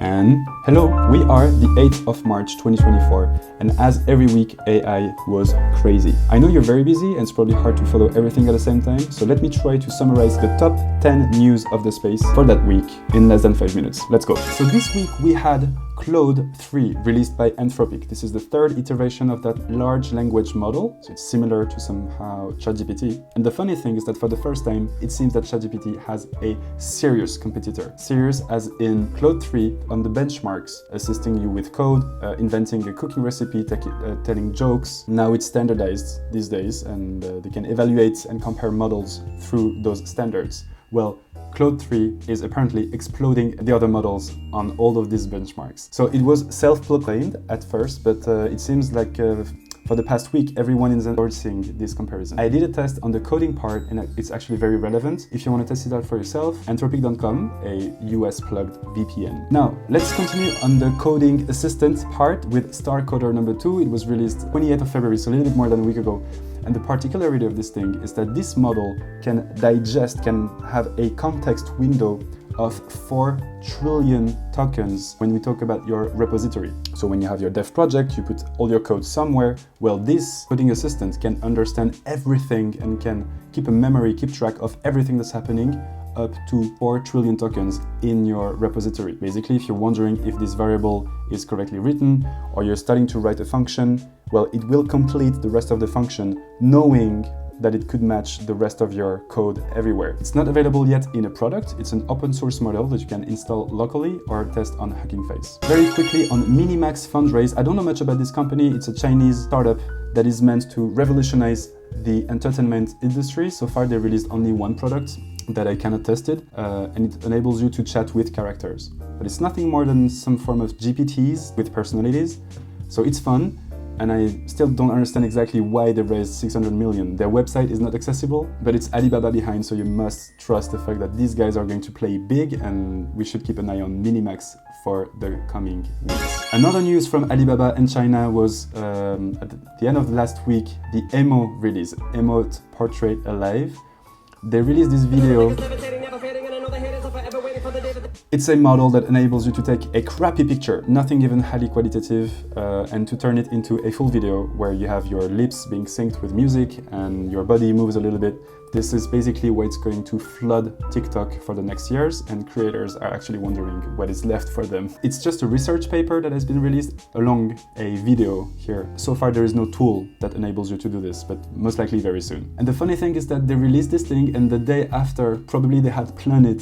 And hello, we are the 8th of March 2024, and as every week, AI was crazy. I know you're very busy and it's probably hard to follow everything at the same time, so let me try to summarize the top 10 news of the space for that week in less than 5 minutes. Let's go. So this week we had Claude 3 released by Anthropic. This is the third iteration of that large language model, so it's similar to somehow ChatGPT. And the funny thing is that for the first time, it seems that ChatGPT has a serious competitor. Serious as in Claude 3 on the benchmarks, assisting you with code, inventing a cooking recipe, telling jokes. Now it's standardized these days, and they can evaluate and compare models through those standards. Well, Claude 3 is apparently exploding the other models on all of these benchmarks. So it was self-proclaimed at first, but it seems like for the past week, everyone is endorsing this comparison. I did a test on the coding part, and it's actually very relevant. If you want to test it out for yourself, anthropic.com, a US plugged VPN. Now, let's continue on the coding assistant part with Star Coder number 2. It was released 28th of February, so a little bit more than a week ago. And the particularity of this thing is that this model can have a context window of 4 trillion tokens when we talk about your repository. So when you have your dev project, you put all your code somewhere. Well, this coding assistant can understand everything and can keep track of everything that's happening up to 4 trillion tokens in your repository. Basically, if you're wondering if this variable is correctly written or you're starting to write a function, well, it will complete the rest of the function knowing that it could match the rest of your code everywhere. It's not available yet in a product. It's an open source model that you can install locally or test on HuggingFace. Very quickly on MiniMax fundraise, I don't know much about this company. It's a Chinese startup that is meant to revolutionize the entertainment industry. So far, they released only one product that I cannot test it, and it enables you to chat with characters. But it's nothing more than some form of GPTs with personalities. So it's fun. And I still don't understand exactly why they raised 600 million. Their website is not accessible, but it's Alibaba behind, so you must trust the fact that these guys are going to play big, and we should keep an eye on MiniMax for the coming weeks. Another news from Alibaba and China was at the end of last week, the EMO release, EMO Portrait Alive. They released this video. It's a model that enables you to take a crappy picture, nothing even highly qualitative, and to turn it into a full video where you have your lips being synced with music and your body moves a little bit. This is basically why it's going to flood TikTok for the next years, and creators are actually wondering what is left for them. It's just a research paper that has been released along a video here. So far, there is no tool that enables you to do this, but most likely very soon. And the funny thing is that they released this thing, and the day after, probably they had planned it,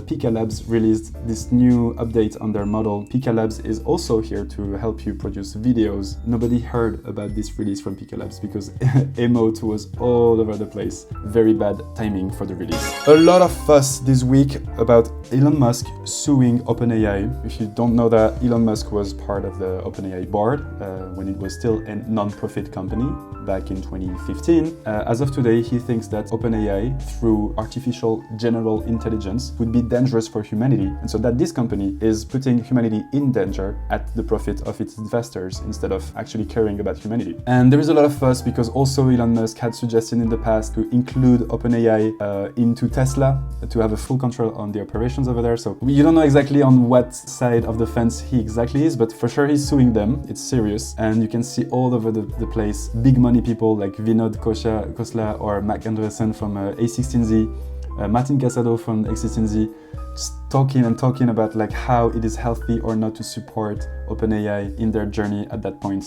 Pika Labs released this new update on their model. Pika Labs is also here to help you produce videos. Nobody heard about this release from Pika Labs because emote was all over the place. Very bad timing for the release. A lot of fuss this week about Elon Musk suing OpenAI. If you don't know that, Elon Musk was part of the OpenAI board when it was still a non-profit company back in 2015. As of today, he thinks that OpenAI, through artificial general intelligence, would be dangerous for humanity, and so that this company is putting humanity in danger at the profit of its investors instead of actually caring about humanity. And there is a lot of fuss because also Elon Musk had suggested in the past to include OpenAI into Tesla to have a full control on the operations over there. So you don't know exactly on what side of the fence he exactly is, but for sure he's suing them. It's serious, and you can see all over the place big money people like Vinod Khosla or Mac Andreessen from A16Z, Martin Casado from A16Z, just talking about like how it is healthy or not to support OpenAI in their journey at that point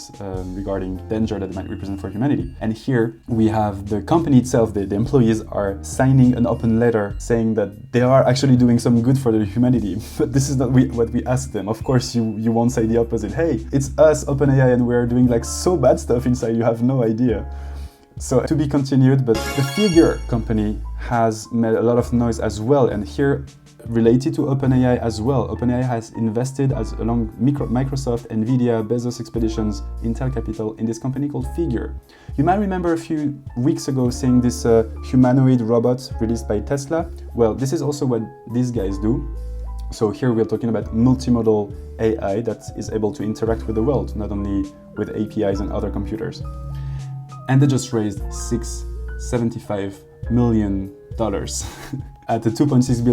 regarding danger that it might represent for humanity. And here we have the company itself, the employees are signing an open letter saying that they are actually doing some good for the humanity. But this is not what we asked them. Of course, you won't say the opposite. Hey, it's us, OpenAI, and we're doing like so bad stuff inside, you have no idea. So to be continued, but the Figure company has made a lot of noise as well, and here related to OpenAI as well. OpenAI has invested along Microsoft, Nvidia, Bezos Expeditions, Intel Capital in this company called Figure. You might remember a few weeks ago seeing this humanoid robot released by Tesla. Well, this is also what these guys do. So here we're talking about multimodal AI that is able to interact with the world, not only with APIs and other computers. And they just raised $675 million. at a $2.6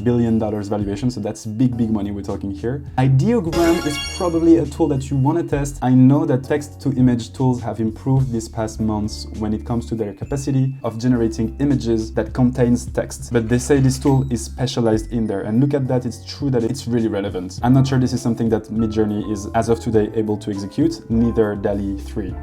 billion valuation, so that's big money we're talking here. Ideogram is probably a tool that you want to test. I know that text-to-image tools have improved these past months when it comes to their capacity of generating images that contains text, but they say this tool is specialized in there, and look at that, it's true that it's really relevant. I'm not sure this is something that Midjourney is, as of today, able to execute, neither DALL-E 3.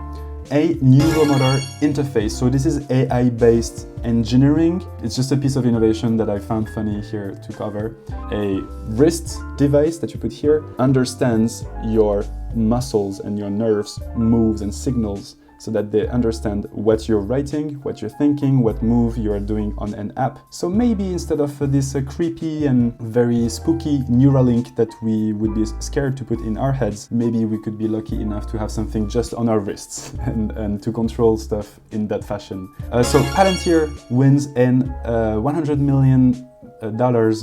A Neuromotor interface. So this is AI-based engineering. It's just a piece of innovation that I found funny here to cover. A wrist device that you put here understands your muscles and your nerves, moves and signals, so that they understand what you're writing, what you're thinking, what move you're doing on an app. So maybe instead of this creepy and very spooky Neuralink that we would be scared to put in our heads, maybe we could be lucky enough to have something just on our wrists and to control stuff in that fashion. So Palantir wins an $100 million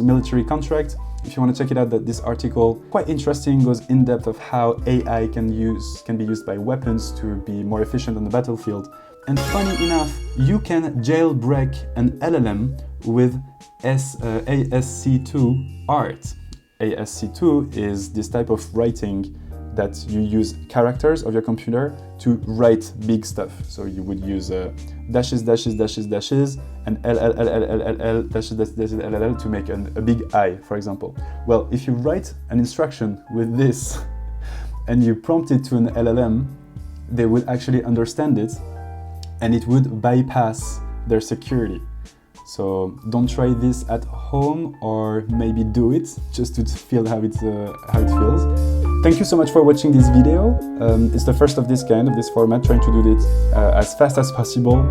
military contract. If you want to check it out, this article, quite interesting, goes in depth of how AI can be used by weapons to be more efficient on the battlefield. And funny enough, you can jailbreak an LLM with ASCII art. ASCII is this type of writing that you use characters of your computer to write big stuff. So you would use dashes, and LLLLLL to make a big I, for example. Well, if you write an instruction with this and you prompt it to an LLM, they would actually understand it and it would bypass their security. So don't try this at home, or maybe do it just to feel how it feels. Thank you so much for watching this video. It's the first of this kind, of this format, trying to do it as fast as possible.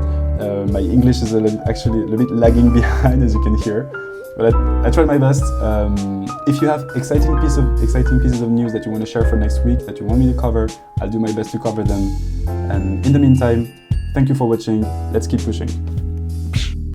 My English is actually a little bit lagging behind, as you can hear, but I tried my best. If you have exciting pieces of news that you want to share for next week, that you want me to cover, I'll do my best to cover them. And in the meantime, thank you for watching. Let's keep pushing.